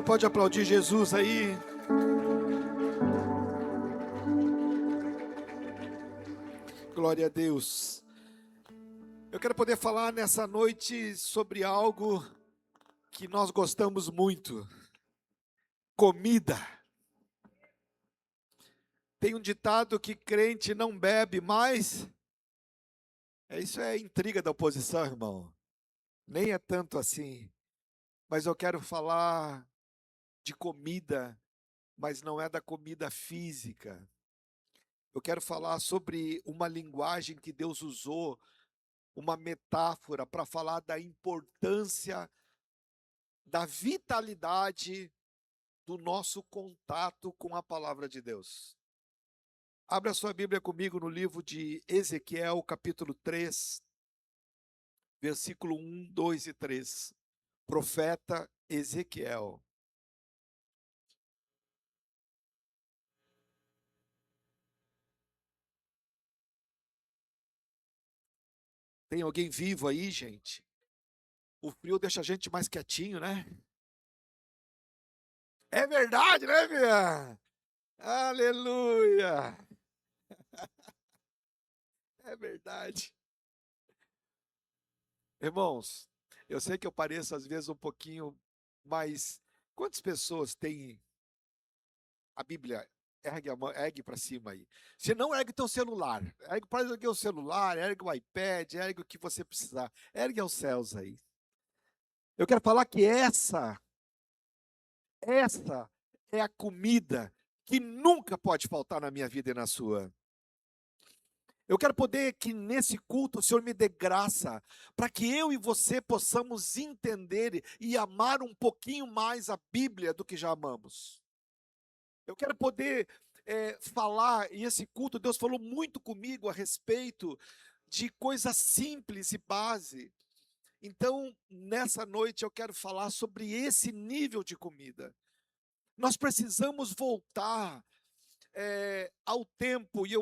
pode aplaudir Jesus aí? Glória a Deus. Eu quero poder falar nessa noite sobre algo que nós gostamos muito: comida. Tem um ditado que crente não bebe mais. Isso é intriga da oposição, irmão. Nem é tanto assim. Mas eu quero falar de comida, mas não é da comida física. Eu quero falar sobre uma linguagem que Deus usou, uma metáfora para falar da importância, da vitalidade do nosso contato com a palavra de Deus. Abra sua Bíblia comigo no livro de Ezequiel, capítulo 3, versículo 1, 2 e 3. Profeta Ezequiel. Tem alguém vivo aí, gente? O frio deixa a gente mais quietinho, né? É verdade, né, minha? Aleluia! É verdade. Irmãos, eu sei que eu pareço às vezes um pouquinho, mas quantas pessoas têm a Bíblia? Ergue a mão, ergue para cima aí. Se não, ergue teu celular. Pode erguer o celular, ergue o iPad, ergue o que você precisar. Ergue aos céus aí. Eu quero falar que essa é a comida que nunca pode faltar na minha vida e na sua. Eu quero poder que nesse culto o Senhor me dê graça, para que eu e você possamos entender e amar um pouquinho mais a Bíblia do que já amamos. Eu quero poder falar, e esse culto, Deus falou muito comigo a respeito de coisas simples e base. Então, nessa noite eu quero falar sobre esse nível de comida. Nós precisamos voltar ao tempo, e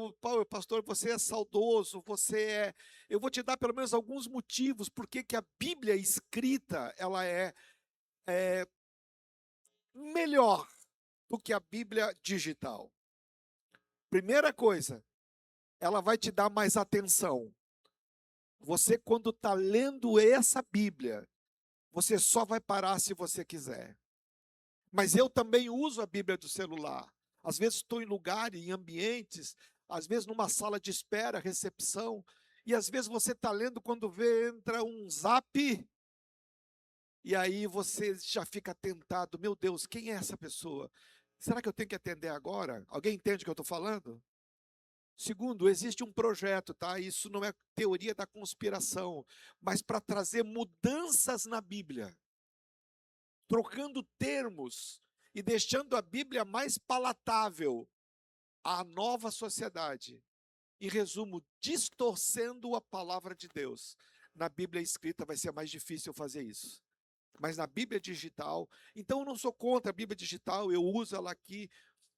pastor, você é saudoso, eu vou te dar pelo menos alguns motivos porque que a Bíblia escrita, ela é melhor do que a Bíblia digital. Primeira coisa, ela vai te dar mais atenção. Você, quando está lendo essa Bíblia, você só vai parar se você quiser. Mas eu também uso a Bíblia do celular. Às vezes estou em lugares, em ambientes, às vezes numa sala de espera, recepção, e às vezes você está lendo, quando vê, entra um zap, e aí você já fica tentado: meu Deus, quem é essa pessoa? Será que eu tenho que atender agora? Alguém entende o que eu estou falando? Segundo, existe um projeto, tá? Isso não é teoria da conspiração, mas para trazer mudanças na Bíblia, trocando termos e deixando a Bíblia mais palatável à nova sociedade. Em resumo, distorcendo a palavra de Deus. Na Bíblia escrita vai ser mais difícil fazer isso. Mas na Bíblia digital, então eu não sou contra a Bíblia digital, eu uso ela aqui,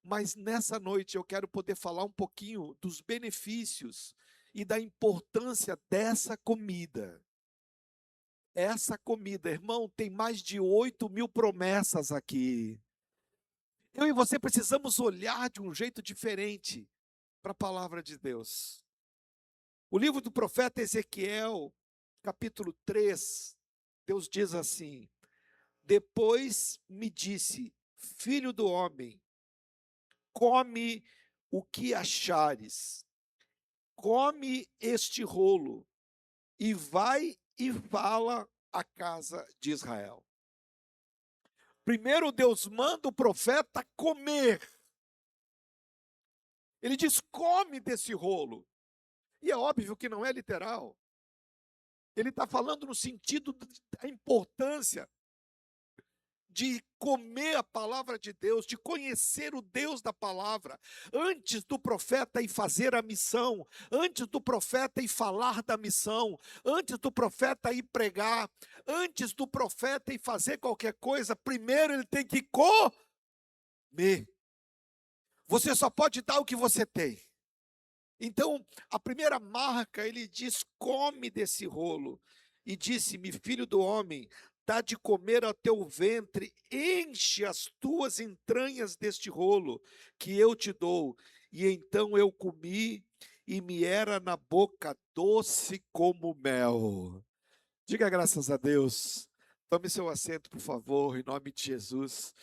mas nessa noite eu quero poder falar um pouquinho dos benefícios e da importância dessa comida. Essa comida, irmão, tem mais de 8.000 promessas aqui. Eu e você precisamos olhar de um jeito diferente para a palavra de Deus. O livro do profeta Ezequiel, capítulo 3, Deus diz assim: depois me disse, filho do homem, come o que achares, come este rolo, e vai e fala à casa de Israel. Primeiro Deus manda o profeta comer. Ele diz: come desse rolo. E é óbvio que não é literal. Ele está falando no sentido da importância de comer a palavra de Deus, de conhecer o Deus da palavra, antes do profeta ir fazer a missão, antes do profeta ir falar da missão, antes do profeta ir pregar, antes do profeta ir fazer qualquer coisa, primeiro ele tem que comer. Você só pode dar o que você tem. Então, a primeira marca, ele diz: come desse rolo. E disse-me, filho do homem, dá de comer ao teu ventre, enche as tuas entranhas deste rolo que eu te dou. E então eu comi, e me era na boca doce como mel. Diga graças a Deus. Tome seu assento, por favor, em nome de Jesus.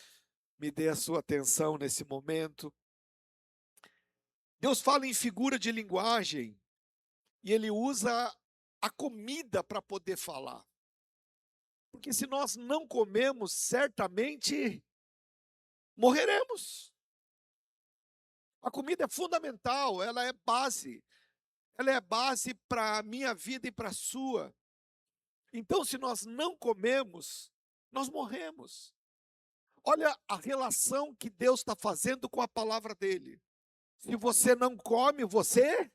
Me dê a sua atenção nesse momento. Deus fala em figura de linguagem, e Ele usa a comida para poder falar. Porque se nós não comemos, certamente morreremos. A comida é fundamental, ela é base. Ela é base para a minha vida e para a sua. Então, se nós não comemos, nós morremos. Olha a relação que Deus está fazendo com a palavra dele. Se você não come, você...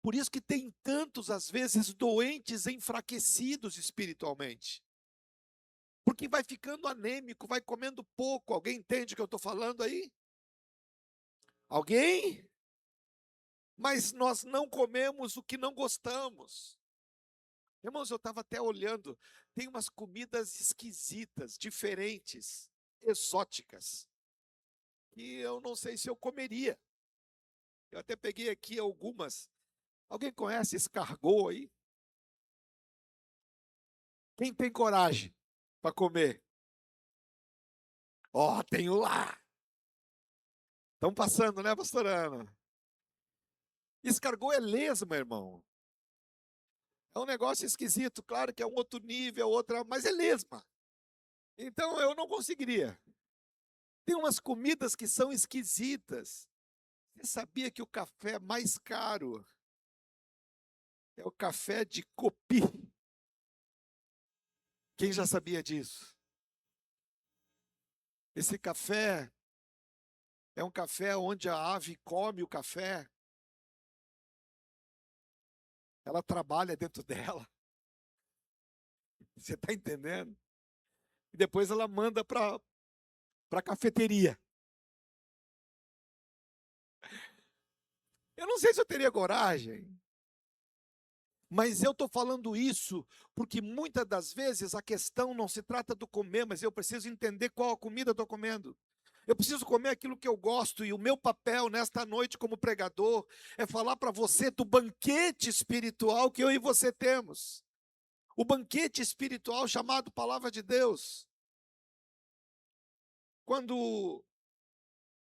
Por isso que tem tantos, às vezes, doentes, enfraquecidos espiritualmente. Porque vai ficando anêmico, vai comendo pouco. Alguém entende o que eu estou falando aí? Alguém? Mas nós não comemos o que não gostamos. Irmãos, eu estava até olhando, tem umas comidas esquisitas, diferentes, exóticas, que eu não sei se eu comeria. Eu até peguei aqui algumas. Alguém conhece escargot aí? Quem tem coragem para comer? Ó, tenho lá. Estão passando, né, pastora Ana? Escargot é lesma, irmão. É um negócio esquisito, claro que é um outro nível, outra, mas é lesma. Então eu não conseguiria. Tem umas comidas que são esquisitas. Você sabia que o café mais caro é o café de copi? Quem já sabia disso? Esse café é um café onde a ave come o café. Ela trabalha dentro dela. Você está entendendo? E depois ela manda para a cafeteria. Eu não sei se eu teria coragem, mas eu estou falando isso porque muitas das vezes a questão não se trata do comer, mas eu preciso entender qual a comida eu estou comendo. Eu preciso comer aquilo que eu gosto, e o meu papel nesta noite como pregador é falar para você do banquete espiritual que eu e você temos. O banquete espiritual chamado Palavra de Deus. Quando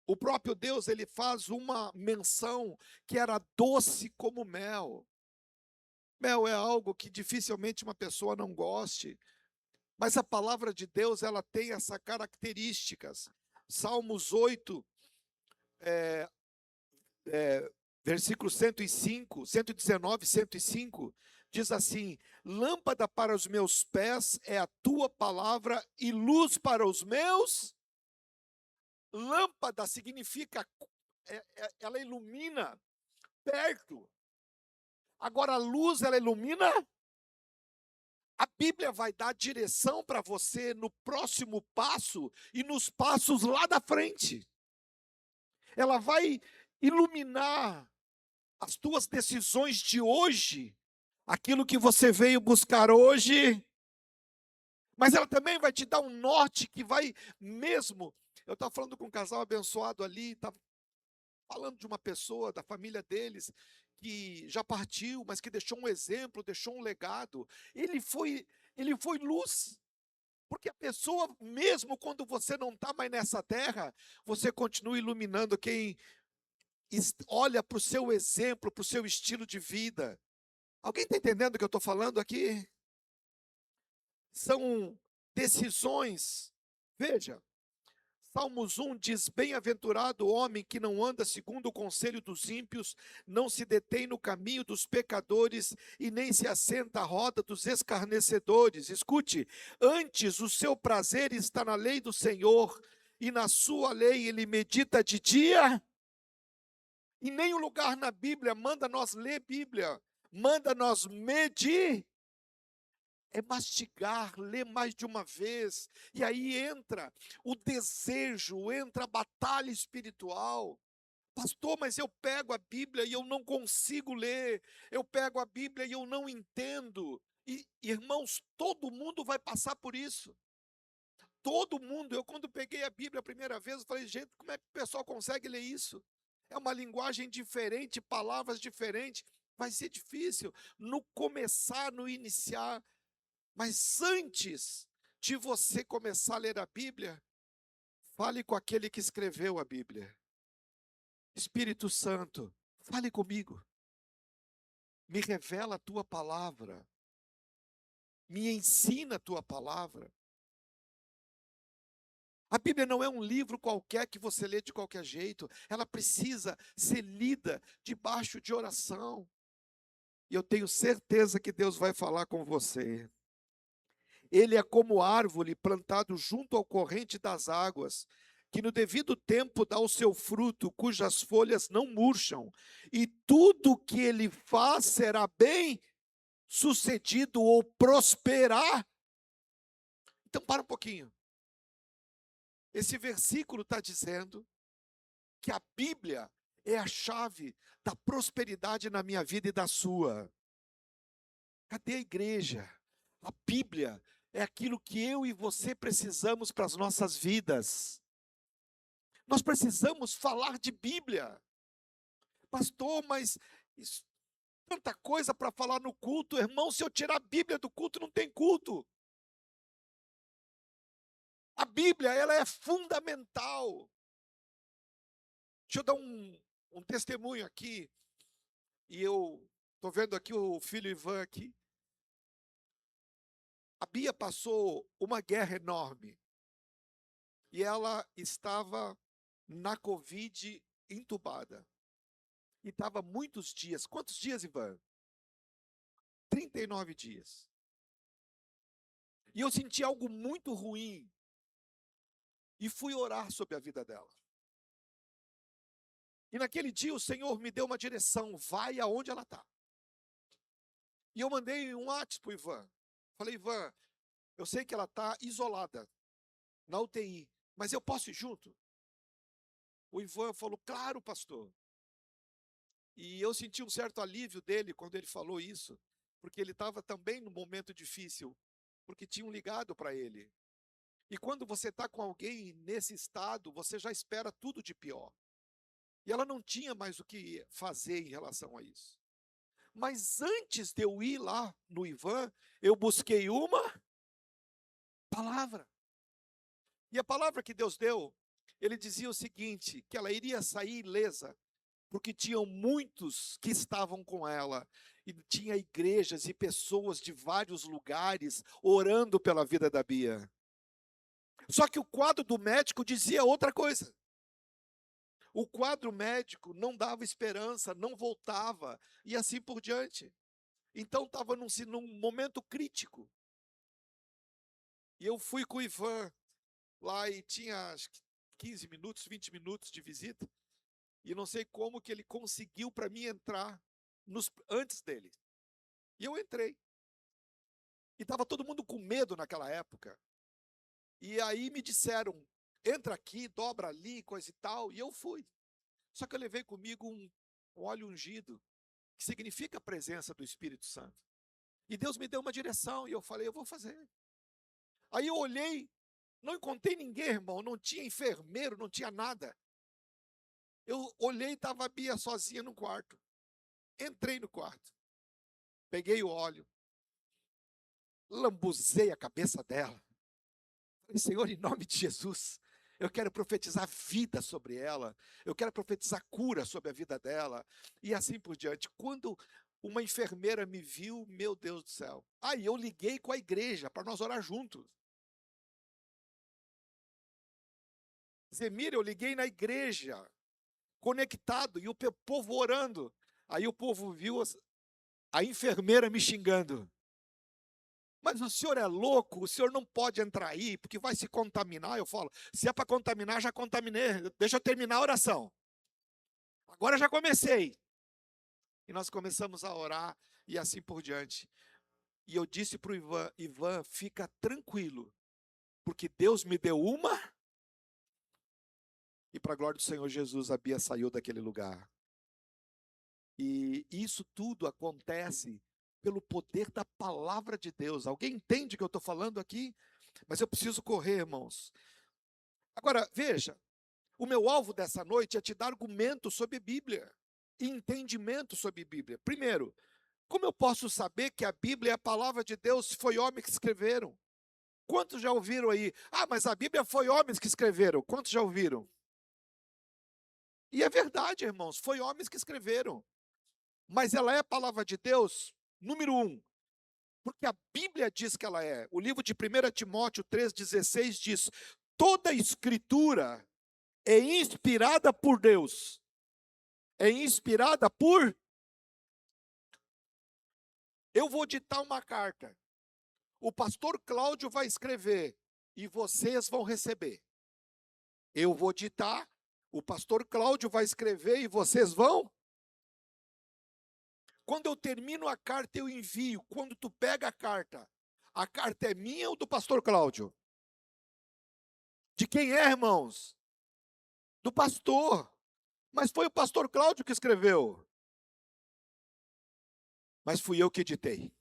o próprio Deus ele faz uma menção que era doce como mel. Mel é algo que dificilmente uma pessoa não goste, mas a palavra de Deus ela tem essas características. Salmos 8, versículo 105, 119, 105, diz assim: lâmpada para os meus pés é a tua palavra e luz para os meus. Lâmpada significa, ela ilumina perto. Agora a luz, ela ilumina. A Bíblia vai dar direção para você no próximo passo e nos passos lá da frente. Ela vai iluminar as tuas decisões de hoje, aquilo que você veio buscar hoje, mas ela também vai te dar um norte que vai mesmo. Eu estava falando com um casal abençoado ali, estava falando de uma pessoa, da família deles, que já partiu, mas que deixou um exemplo, deixou um legado. Ele foi luz. Porque a pessoa, mesmo quando você não está mais nessa terra, você continua iluminando quem olha para o seu exemplo, para o seu estilo de vida. Alguém está entendendo o que eu estou falando aqui? São decisões. Veja, Salmos 1 diz: bem-aventurado o homem que não anda segundo o conselho dos ímpios, não se detém no caminho dos pecadores e nem se assenta à roda dos escarnecedores. Escute, antes o seu prazer está na lei do Senhor, e na sua lei ele medita de dia. Em nenhum lugar na Bíblia manda nós ler Bíblia, manda nós medir. É mastigar, ler mais de uma vez, e aí entra o desejo, entra a batalha espiritual. Pastor, mas eu pego a Bíblia e eu não consigo ler, eu pego a Bíblia e eu não entendo. E, irmãos, todo mundo vai passar por isso. Todo mundo. Eu, quando peguei a Bíblia a primeira vez, eu falei, gente, como é que o pessoal consegue ler isso? É uma linguagem diferente, palavras diferentes. Vai ser difícil no começar, no iniciar. Mas antes de você começar a ler a Bíblia, fale com aquele que escreveu a Bíblia. Espírito Santo, fale comigo. Me revela a tua palavra. Me ensina a tua palavra. A Bíblia não é um livro qualquer que você lê de qualquer jeito. Ela precisa ser lida debaixo de oração. E eu tenho certeza que Deus vai falar com você. Ele é como árvore plantado junto ao corrente das águas, que no devido tempo dá o seu fruto, cujas folhas não murcham, e tudo que ele faz será bem sucedido ou prosperar. Então, para um pouquinho. Esse versículo está dizendo que a Bíblia é a chave da prosperidade na minha vida e da sua. Cadê a igreja? A Bíblia é aquilo que eu e você precisamos para as nossas vidas. Nós precisamos falar de Bíblia. Pastor, mas isso, tanta coisa para falar no culto. Irmão, se eu tirar a Bíblia do culto, não tem culto. A Bíblia, ela é fundamental. Deixa eu dar um testemunho aqui. E eu estou vendo aqui o filho Ivan aqui. A Bia passou uma guerra enorme. E ela estava na Covid entubada. E estava muitos dias. Quantos dias, Ivan? 39 dias. E eu senti algo muito ruim. E fui orar sobre a vida dela. E naquele dia o Senhor me deu uma direção. Vai aonde ela está. E eu mandei um WhatsApp para o Ivan. Falei, Ivan, eu sei que ela está isolada na UTI, mas eu posso ir junto? O Ivan falou, claro, pastor. E eu senti um certo alívio dele quando ele falou isso, porque ele estava também num momento difícil, porque tinham ligado para ele. E quando você está com alguém nesse estado, você já espera tudo de pior. E ela não tinha mais o que fazer em relação a isso. Mas antes de eu ir lá no Ivan, eu busquei uma palavra. E a palavra que Deus deu, ele dizia o seguinte, que ela iria sair ilesa, porque tinham muitos que estavam com ela, e tinha igrejas e pessoas de vários lugares orando pela vida da Bia. Só que o quadro do médico dizia outra coisa. O quadro médico não dava esperança, não voltava, e assim por diante. Então estava num momento crítico. E eu fui com o Ivan lá e tinha acho que 15 minutos, 20 minutos de visita. E não sei como que ele conseguiu para mim entrar antes dele. E eu entrei. E estava todo mundo com medo naquela época. E aí me disseram, entra aqui, dobra ali, coisa e tal. E eu fui. Só que eu levei comigo um óleo ungido, que significa a presença do Espírito Santo. E Deus me deu uma direção, e eu falei, eu vou fazer. Aí eu olhei, não encontrei ninguém, irmão, não tinha enfermeiro, não tinha nada. Eu olhei e estava a Bia sozinha no quarto. Entrei no quarto, peguei o óleo, lambuzei a cabeça dela. Falei, Senhor, em nome de Jesus, eu quero profetizar vida sobre ela, eu quero profetizar cura sobre a vida dela, e assim por diante. Quando uma enfermeira me viu, meu Deus do céu, aí eu liguei com a igreja para nós orar juntos. Zemira, eu liguei na igreja, conectado, e o povo orando. Aí o povo viu a enfermeira me xingando. Mas o senhor é louco, o senhor não pode entrar aí, porque vai se contaminar. Eu falo, se é para contaminar, já contaminei. Deixa eu terminar a oração. Agora já comecei. E nós começamos a orar e assim por diante. E eu disse para o Ivan, Ivan, fica tranquilo, porque Deus me deu uma. E para a glória do Senhor Jesus, a Bia saiu daquele lugar. E isso tudo acontece pelo poder da palavra de Deus. Alguém entende o que eu estou falando aqui? Mas eu preciso correr, irmãos. Agora, veja, o meu alvo dessa noite é te dar argumento sobre Bíblia e entendimento sobre Bíblia. Primeiro, como eu posso saber que a Bíblia é a palavra de Deus se foi homens que escreveram? Quantos já ouviram aí? Ah, mas a Bíblia foi homens que escreveram. Quantos já ouviram? E é verdade, irmãos, foi homens que escreveram. Mas ela é a palavra de Deus, número um, porque a Bíblia diz que ela é. O livro de 1 Timóteo 3,16 diz: toda a escritura é inspirada por Deus. É inspirada por. Eu vou ditar uma carta. O pastor Cláudio vai escrever e vocês vão receber. Eu vou ditar, o pastor Cláudio vai escrever e vocês vão. Quando eu termino a carta, eu envio. Quando tu pega a carta é minha ou do pastor Cláudio? De quem é, irmãos? Do pastor. Mas foi o pastor Cláudio que escreveu. Mas fui eu que editei.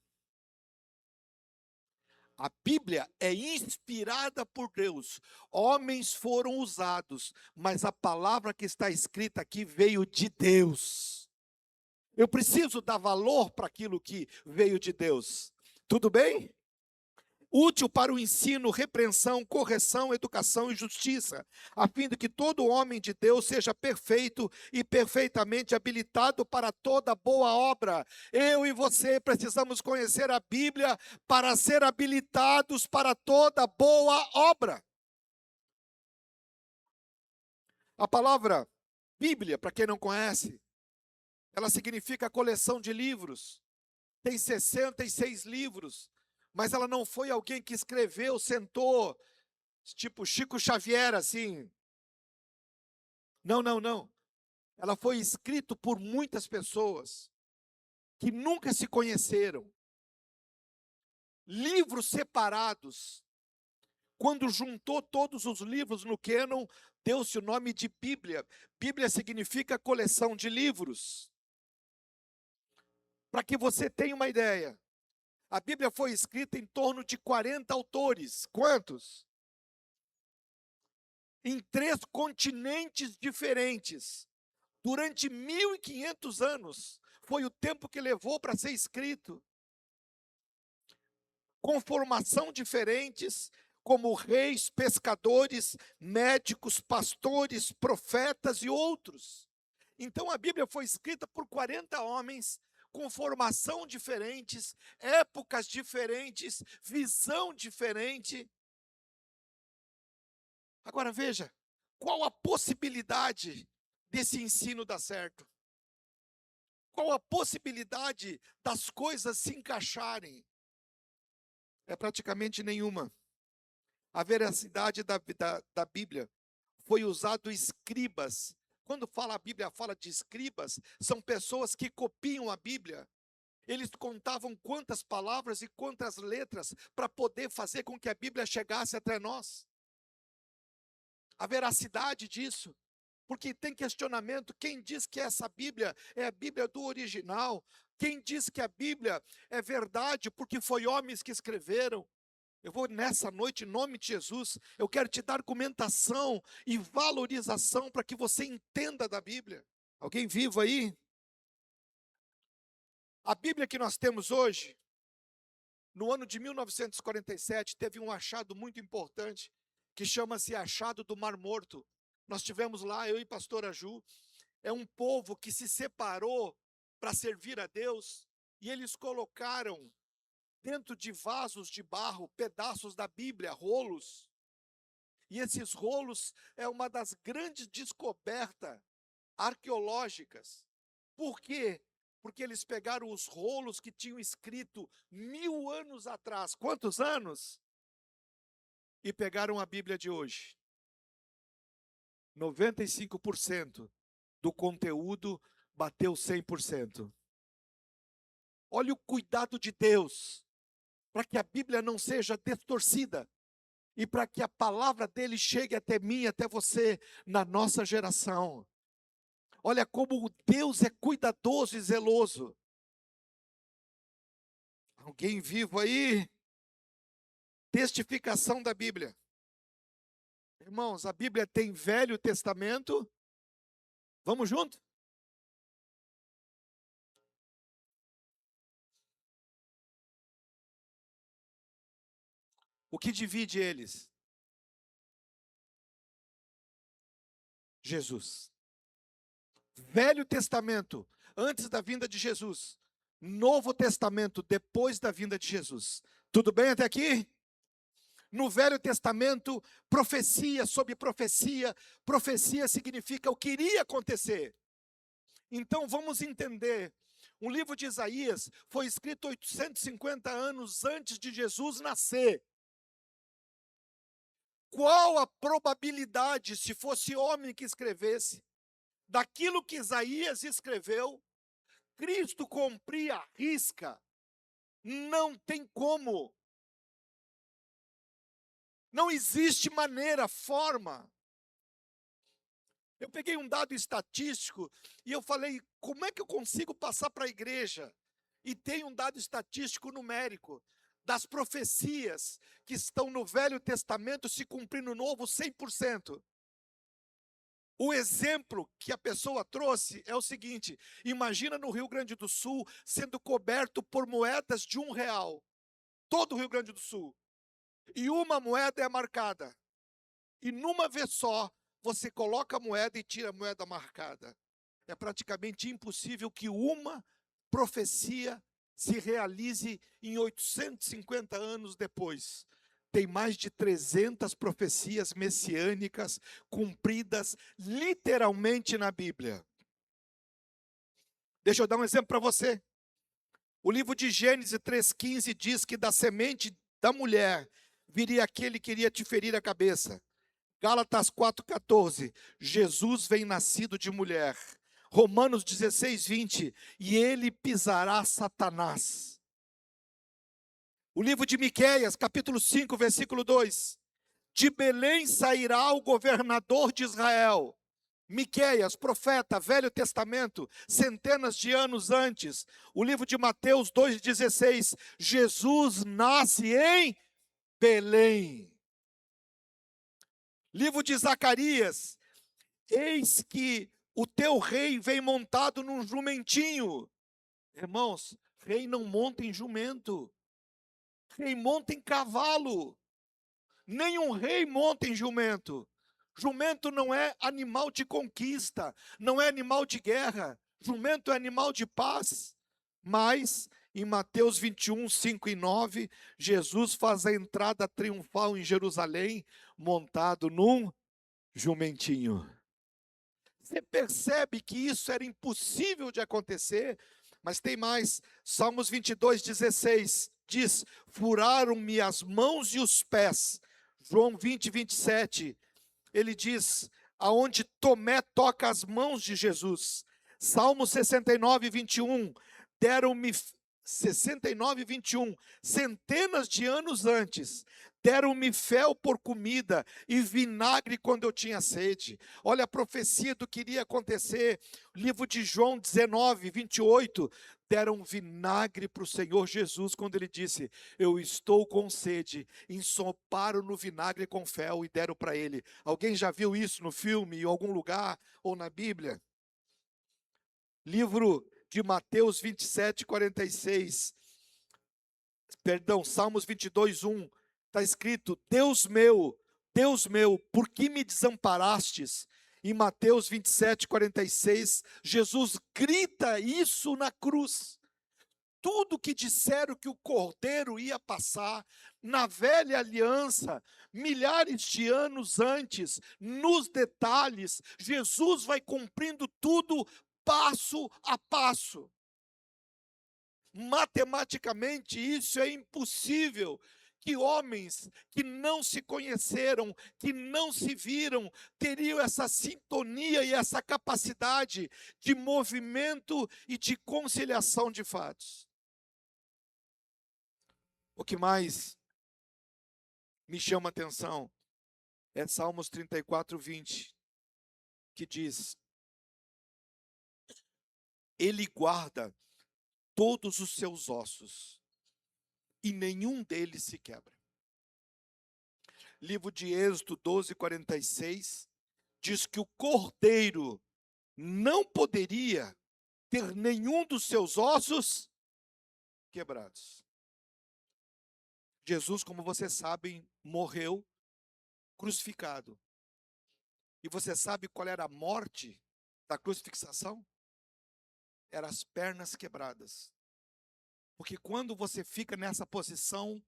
A Bíblia é inspirada por Deus. Homens foram usados, mas a palavra que está escrita aqui veio de Deus. Eu preciso dar valor para aquilo que veio de Deus. Tudo bem? Útil para o ensino, repreensão, correção, educação e justiça, a fim de que todo homem de Deus seja perfeito e perfeitamente habilitado para toda boa obra. Eu e você precisamos conhecer a Bíblia para ser habilitados para toda boa obra. A palavra Bíblia, para quem não conhece, ela significa coleção de livros. Tem 66 livros. Mas ela não foi alguém que escreveu, sentou, tipo Chico Xavier, assim. Não, não, não. Ela foi escrita por muitas pessoas que nunca se conheceram. Livros separados. Quando juntou todos os livros no cânon, deu-se o nome de Bíblia. Bíblia significa coleção de livros. Para que você tenha uma ideia, a Bíblia foi escrita em torno de 40 autores. Quantos? Em 3 continentes diferentes. Durante 1500 anos, foi o tempo que levou para ser escrito. Com formação diferentes, como reis, pescadores, médicos, pastores, profetas e outros. Então a Bíblia foi escrita por 40 homens, com formação diferentes, épocas diferentes, visão diferente. Agora veja, qual a possibilidade desse ensino dar certo? Qual a possibilidade das coisas se encaixarem? É praticamente nenhuma. A veracidade da Bíblia foi usado escribas. Quando fala a Bíblia, fala de escribas, são pessoas que copiam a Bíblia. Eles contavam quantas palavras e quantas letras para poder fazer com que a Bíblia chegasse até nós. A veracidade disso. Porque tem questionamento, quem diz que essa Bíblia é a Bíblia do original? Quem diz que a Bíblia é verdade porque foi homens que escreveram? Eu vou nessa noite, em nome de Jesus, eu quero te dar argumentação e valorização para que você entenda da Bíblia. Alguém vivo aí? A Bíblia que nós temos hoje, no ano de 1947, teve um achado muito importante, que chama-se achado do Mar Morto. Nós tivemos lá, eu e pastora Ju, é um povo que se separou para servir a Deus, e eles colocaram dentro de vasos de barro pedaços da Bíblia, rolos. E esses rolos é uma das grandes descobertas arqueológicas. Por quê? Porque eles pegaram os rolos que tinham escrito 1000 anos atrás. Quantos anos? E pegaram a Bíblia de hoje. 95% do conteúdo bateu 100%. Olha o cuidado de Deus, para que a Bíblia não seja distorcida, e para que a palavra dele chegue até mim, até você, na nossa geração. Olha como Deus é cuidadoso e zeloso. Alguém vivo aí? Testificação da Bíblia. Irmãos, a Bíblia tem Velho Testamento. Vamos junto? O que divide eles? Jesus. Velho Testamento, antes da vinda de Jesus. Novo Testamento, depois da vinda de Jesus. Tudo bem até aqui? No Velho Testamento, profecia sobre profecia. Profecia significa o que iria acontecer. Então vamos entender. O livro de Isaías foi escrito 850 anos antes de Jesus nascer. Qual a probabilidade, se fosse homem que escrevesse, daquilo que Isaías escreveu, Cristo cumprir a risca? Não tem como. Não existe maneira, forma. Eu peguei um dado estatístico e eu falei, como é que eu consigo passar para a igreja? E tem um dado estatístico numérico das profecias que estão no Velho Testamento se cumprindo no Novo 100%. O exemplo que a pessoa trouxe é o seguinte: imagina no Rio Grande do Sul sendo coberto por moedas de R$ 1, todo o Rio Grande do Sul, e uma moeda é marcada, e numa vez só, você coloca a moeda e tira a moeda marcada. É praticamente impossível que uma profecia se realize em 850 anos depois. Tem mais de 300 profecias messiânicas cumpridas literalmente na Bíblia. Deixa eu dar um exemplo para você. O livro de Gênesis 3,15 diz que da semente da mulher viria aquele que iria te ferir a cabeça. Gálatas 4,14, Jesus vem nascido de mulher. Romanos 16:20, e ele pisará Satanás. O livro de Miqueias, capítulo 5, versículo 2, de Belém sairá o governador de Israel. Miqueias, profeta, Velho Testamento, centenas de anos antes. O livro de Mateus 2,16, Jesus nasce em Belém. Livro de Zacarias, eis que o teu rei vem montado num jumentinho. Irmãos, rei não monta em jumento, rei monta em cavalo. Nenhum rei monta em jumento. Jumento não é animal de conquista, não é animal de guerra. Jumento é animal de paz. Mas, em Mateus 21, 5 e 9, Jesus faz a entrada triunfal em Jerusalém, montado num jumentinho. Você percebe que isso era impossível de acontecer, mas tem mais. Salmos 22:16 diz: furaram-me as mãos e os pés. João 20:27, ele diz: aonde Tomé toca as mãos de Jesus. Salmo 69:21, deram-me 69:21, centenas de anos antes, deram-me fel por comida e vinagre quando eu tinha sede. Olha a profecia do que iria acontecer. Livro de João 19:28, deram vinagre para o Senhor Jesus quando ele disse: eu estou com sede. Ensoparam no vinagre com fel e deram para ele. Alguém já viu isso no filme, em algum lugar ou na Bíblia? Livro de Mateus 27:46, perdão, Salmos 22:1, está escrito: Deus meu, por que me desamparastes? Em Mateus 27:46, Jesus grita isso na cruz. Tudo que disseram que o Cordeiro ia passar, na velha aliança, milhares de anos antes, nos detalhes, Jesus vai cumprindo tudo passo a passo. Matematicamente, isso é impossível. Que homens que não se conheceram, que não se viram, teriam essa sintonia e essa capacidade de movimento e de conciliação de fatos. O que mais me chama a atenção é Salmos 34:20, que diz: Ele guarda todos os seus ossos, e nenhum deles se quebra. Livro de Êxodo 12:46 diz que o cordeiro não poderia ter nenhum dos seus ossos quebrados. Jesus, como vocês sabem, morreu crucificado. E você sabe qual era a morte da crucifixação? Eram as pernas quebradas. Porque quando você fica nessa posição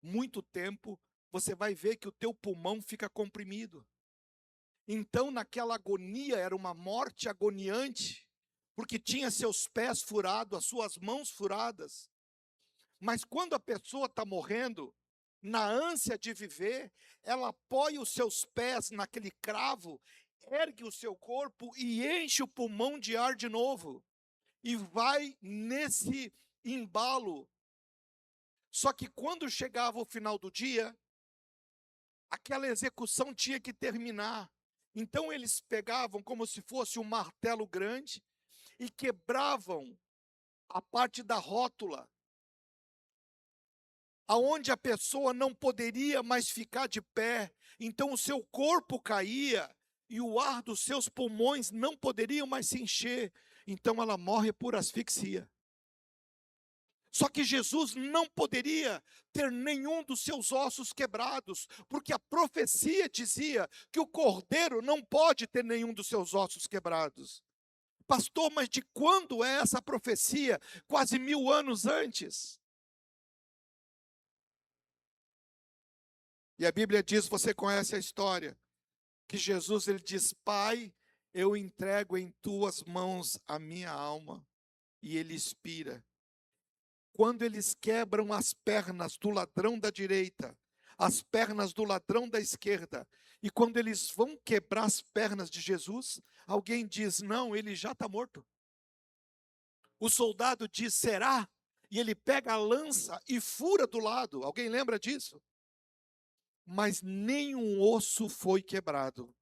muito tempo, você vai ver que o teu pulmão fica comprimido. Então, naquela agonia, era uma morte agoniante, porque tinha seus pés furados, as suas mãos furadas. Mas quando a pessoa está morrendo, na ânsia de viver, ela apoia os seus pés naquele cravo, ergue o seu corpo e enche o pulmão de ar de novo. E vai nesse embalo. Só que quando chegava o final do dia, aquela execução tinha que terminar. Então eles pegavam como se fosse um martelo grande e quebravam a parte da rótula, aonde a pessoa não poderia mais ficar de pé. Então o seu corpo caía e o ar dos seus pulmões não poderia mais se encher. Então ela morre por asfixia. Só que Jesus não poderia ter nenhum dos seus ossos quebrados, porque a profecia dizia que o cordeiro não pode ter nenhum dos seus ossos quebrados. Pastor, mas de quando é essa profecia? Quase 1000 anos antes. E a Bíblia diz, você conhece a história, que Jesus ele diz: Pai, eu entrego em tuas mãos a minha alma. E ele expira. Quando eles quebram as pernas do ladrão da direita, as pernas do ladrão da esquerda, e quando eles vão quebrar as pernas de Jesus, alguém diz: não, ele já está morto. O soldado diz: será? E ele pega a lança e fura do lado. Alguém lembra disso? Mas nenhum osso foi quebrado.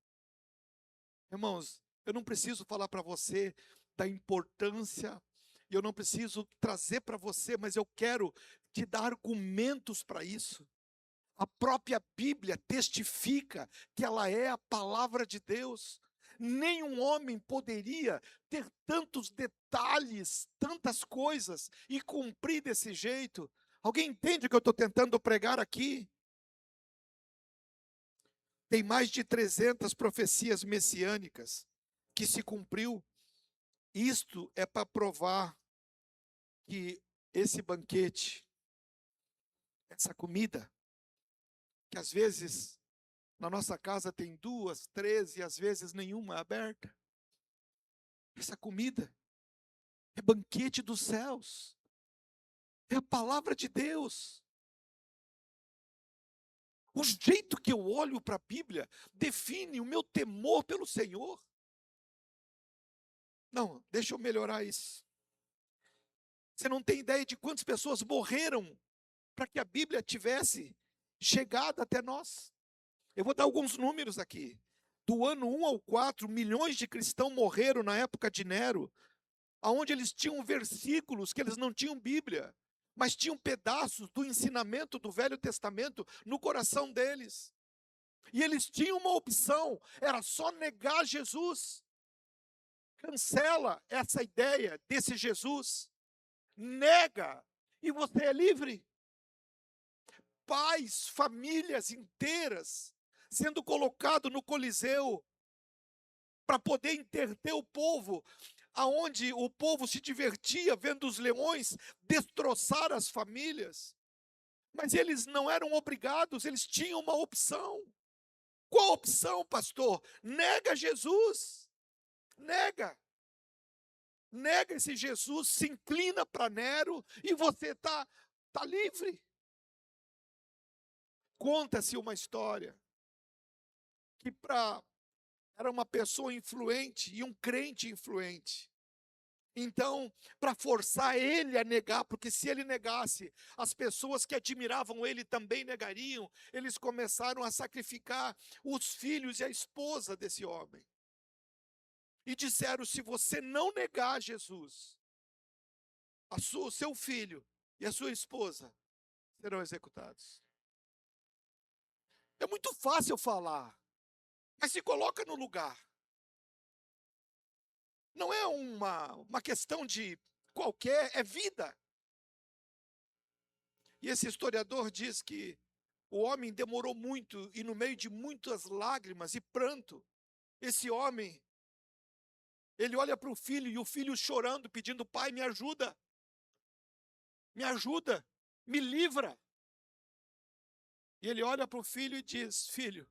Irmãos, eu não preciso falar para você da importância, eu não preciso trazer para você, mas eu quero te dar argumentos para isso. A própria Bíblia testifica que ela é a palavra de Deus. Nenhum homem poderia ter tantos detalhes, tantas coisas e cumprir desse jeito. Alguém entende o que eu estou tentando pregar aqui? Tem mais de 300 profecias messiânicas que se cumpriu. Isto é para provar que esse banquete, essa comida, que às vezes na nossa casa tem 2, 3 e às vezes nenhuma aberta. Essa comida é banquete dos céus. É a palavra de Deus. O jeito que eu olho para a Bíblia define o meu temor pelo Senhor. Não, deixa eu melhorar isso. Você não tem ideia de quantas pessoas morreram para que a Bíblia tivesse chegado até nós. Eu vou dar alguns números aqui. Do ano 1 ao 4, milhões de cristãos morreram na época de Nero, onde eles tinham versículos que eles não tinham Bíblia, mas tinham pedaços do ensinamento do Velho Testamento no coração deles. E eles tinham uma opção, era só negar Jesus. Cancela essa ideia desse Jesus. Nega, e você é livre. Pais, famílias inteiras sendo colocado no Coliseu para poder entreter o povo, aonde o povo se divertia vendo os leões destroçar as famílias. Mas eles não eram obrigados, eles tinham uma opção. Qual a opção, pastor? Nega Jesus. Nega. Nega esse Jesus, se inclina para Nero e você está livre. Conta-se uma história que era uma pessoa influente e um crente influente. Então, para forçar ele a negar, porque se ele negasse, as pessoas que admiravam ele também negariam, eles começaram a sacrificar os filhos e a esposa desse homem. E disseram: se você não negar Jesus, o seu filho e a sua esposa, serão executados. É muito fácil falar, mas se coloca no lugar. Não é uma questão de qualquer, é vida. E esse historiador diz que o homem demorou muito, e no meio de muitas lágrimas e pranto, esse homem, ele olha para o filho, e o filho chorando, pedindo: pai, me ajuda, me livra. E ele olha para o filho e diz: filho,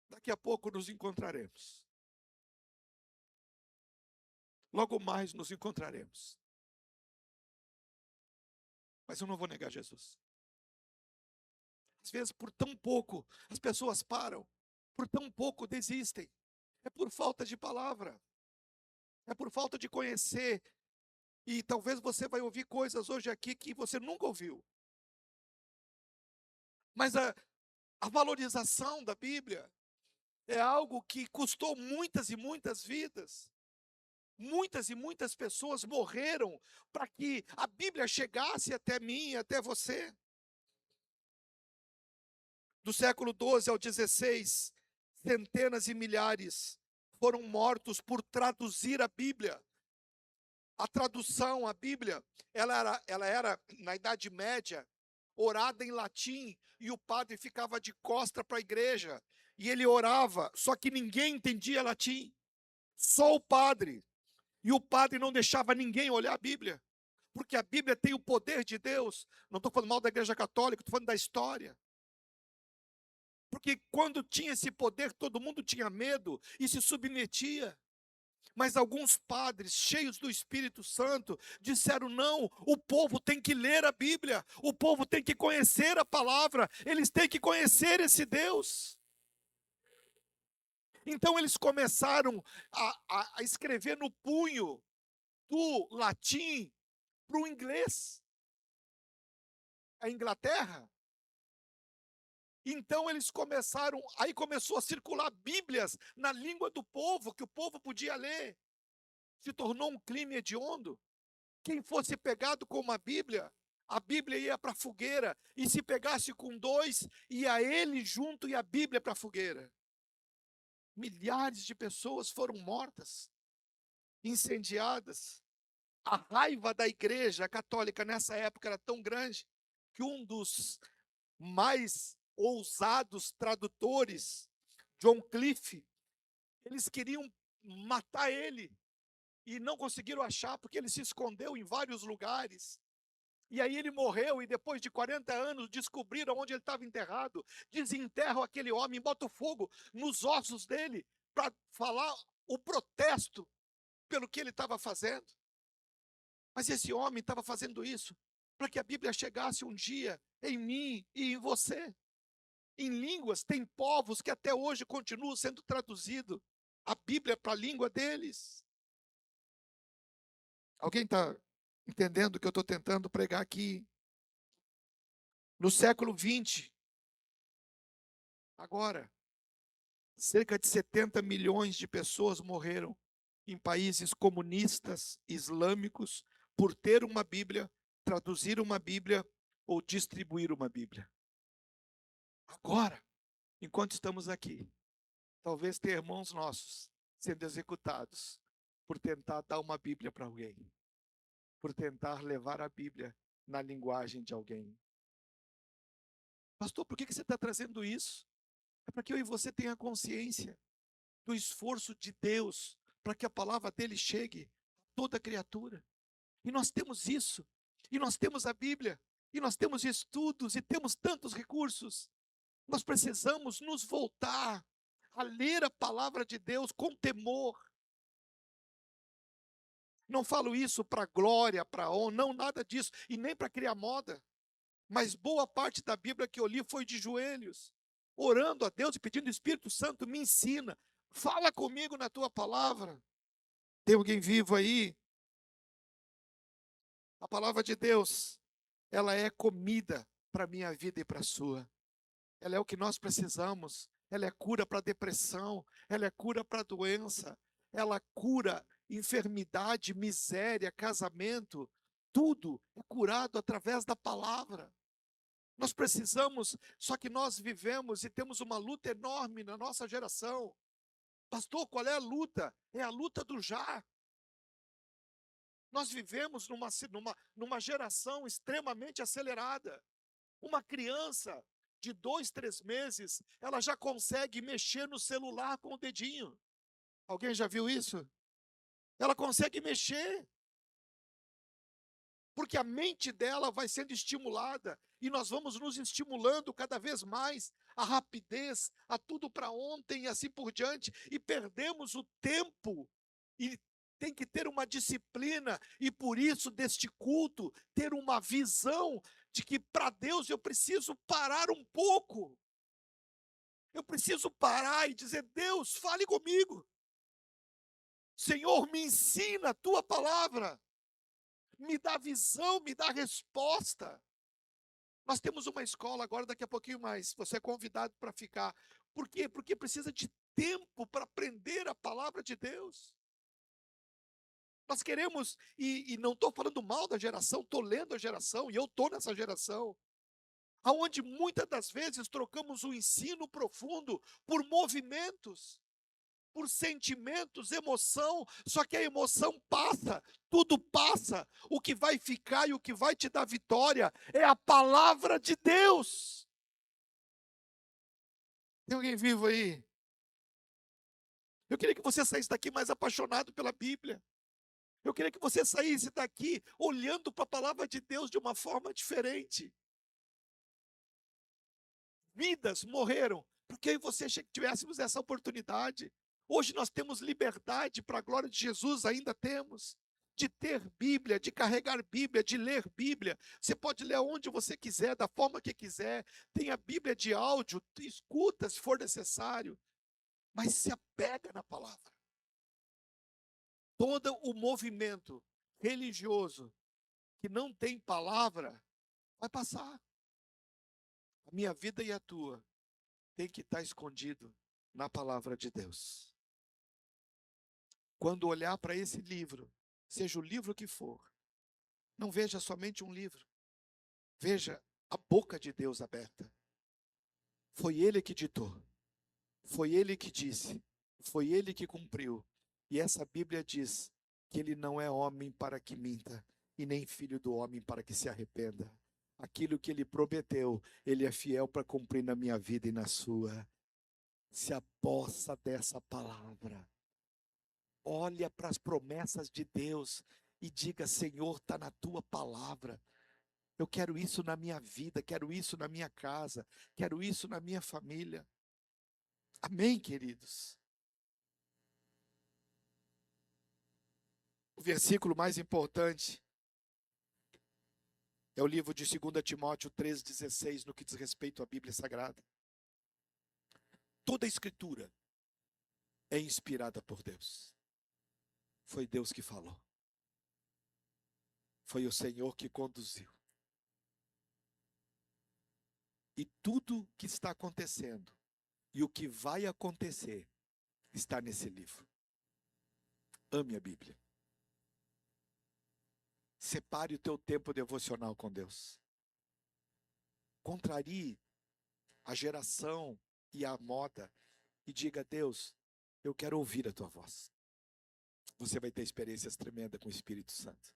daqui a pouco nos encontraremos. Logo mais nos encontraremos. Mas eu não vou negar Jesus. Às vezes, por tão pouco, as pessoas param, por tão pouco desistem. É por falta de palavra, é por falta de conhecer. E talvez você vai ouvir coisas hoje aqui que você nunca ouviu. Mas a valorização da Bíblia é algo que custou muitas e muitas vidas. Muitas e muitas pessoas morreram para que a Bíblia chegasse até mim, até você. Do século XII ao XVI, centenas e milhares foram mortos por traduzir a Bíblia. A tradução, a Bíblia, ela era, na Idade Média, orada em latim, e o padre ficava de costa para a igreja, e ele orava, só que ninguém entendia latim, só o padre. E o padre não deixava ninguém olhar a Bíblia, porque a Bíblia tem o poder de Deus. Não estou falando mal da igreja católica, estou falando da história. Porque quando tinha esse poder, todo mundo tinha medo e se submetia. Mas alguns padres, cheios do Espírito Santo, disseram: não, o povo tem que ler a Bíblia, o povo tem que conhecer a palavra, eles têm que conhecer esse Deus. Então eles começaram a escrever no punho do latim para o inglês. A Inglaterra. Então eles começaram, aí começou a circular Bíblias na língua do povo, que o povo podia ler. Se tornou um crime hediondo. Quem fosse pegado com uma Bíblia, a Bíblia ia para a fogueira, e se pegasse com dois, ia ele junto e a Bíblia para a fogueira. Milhares de pessoas foram mortas, incendiadas. A raiva da igreja católica nessa época era tão grande que um dos mais ousados tradutores, John Cliff, eles queriam matar ele e não conseguiram achar, porque ele se escondeu em vários lugares. E aí ele morreu, e depois de 40 anos descobriram onde ele estava enterrado. Desenterram aquele homem, botam fogo nos ossos dele para falar o protesto pelo que ele estava fazendo. Mas esse homem estava fazendo isso para que a Bíblia chegasse um dia em mim e em você. Em línguas, tem povos que até hoje continuam sendo traduzido a Bíblia para a língua deles. Alguém está entendendo o que eu estou tentando pregar aqui? No século XX, agora, cerca de 70 milhões de pessoas morreram em países comunistas, islâmicos, por ter uma Bíblia, traduzir uma Bíblia ou distribuir uma Bíblia. Agora, enquanto estamos aqui, talvez tenha irmãos nossos sendo executados por tentar dar uma Bíblia para alguém, por tentar levar a Bíblia na linguagem de alguém. Pastor, por que você está trazendo isso? É para que eu e você tenha consciência do esforço de Deus para que a palavra dele chegue a toda criatura. E nós temos isso, e nós temos a Bíblia, e nós temos estudos, e temos tantos recursos. Nós precisamos nos voltar a ler a palavra de Deus com temor. Não falo isso para glória, para honra, não, nada disso, e nem para criar moda. Mas boa parte da Bíblia que eu li foi de joelhos, orando a Deus e pedindo: Espírito Santo, me ensina, fala comigo na tua palavra. Tem alguém vivo aí? A palavra de Deus, ela é comida para a minha vida e para a sua. Ela é o que nós precisamos. Ela é cura para depressão, ela é cura para doença, ela cura enfermidade, miséria, casamento. Tudo é curado através da palavra. Nós precisamos, só que nós vivemos e temos uma luta enorme na nossa geração. Pastor, qual é a luta? É a luta do já. Nós vivemos numa geração extremamente acelerada. Uma criança de 2, 3 meses, ela já consegue mexer no celular com o dedinho. Alguém já viu isso? Ela consegue mexer, porque a mente dela vai sendo estimulada, e nós vamos nos estimulando cada vez mais, a rapidez, a tudo para ontem e assim por diante, e perdemos o tempo, e tem que ter uma disciplina, e por isso deste culto, ter uma visão de que para Deus eu preciso parar um pouco, eu preciso parar e dizer: Deus, fale comigo, Senhor, me ensina a tua palavra, me dá visão, me dá resposta. Nós temos uma escola agora, daqui a pouquinho mais, você é convidado para ficar. Por quê? Porque precisa de tempo para aprender a palavra de Deus. Nós queremos, e não estou falando mal da geração, estou lendo a geração, e eu estou nessa geração, aonde muitas das vezes trocamos o ensino profundo por movimentos, por sentimentos, emoção, só que a emoção passa, tudo passa, o que vai ficar e o que vai te dar vitória é a palavra de Deus. Tem alguém vivo aí? Eu queria que você saísse daqui mais apaixonado pela Bíblia. Eu queria que você saísse daqui olhando para a palavra de Deus de uma forma diferente. Vidas morreram porque eu e você tivéssemos essa oportunidade. Hoje nós temos liberdade, para a glória de Jesus ainda temos, de ter Bíblia, de carregar Bíblia, de ler Bíblia. Você pode ler onde você quiser, da forma que quiser. Tem a Bíblia de áudio, escuta se for necessário, mas se apega na palavra. Todo o movimento religioso que não tem palavra vai passar. A minha vida e a tua tem que estar escondido na palavra de Deus. Quando olhar para esse livro, seja o livro que for, não veja somente um livro, veja a boca de Deus aberta. Foi Ele que ditou, foi Ele que disse, foi Ele que cumpriu. E essa Bíblia diz que Ele não é homem para que minta, e nem filho do homem para que se arrependa. Aquilo que Ele prometeu, Ele é fiel para cumprir na minha vida e na sua. Se apossa dessa palavra. Olha para as promessas de Deus e diga: Senhor, está na tua palavra. Eu quero isso na minha vida, quero isso na minha casa, quero isso na minha família. Amém, queridos? O versículo mais importante é o livro de 2 Timóteo 3,16, no que diz respeito à Bíblia Sagrada. Toda a Escritura é inspirada por Deus. Foi Deus que falou. Foi o Senhor que conduziu. E tudo que está acontecendo e o que vai acontecer está nesse livro. Ame a Bíblia. Separe o teu tempo devocional com Deus. Contrarie a geração e a moda e diga: Deus, eu quero ouvir a tua voz. Você vai ter experiências tremendas com o Espírito Santo.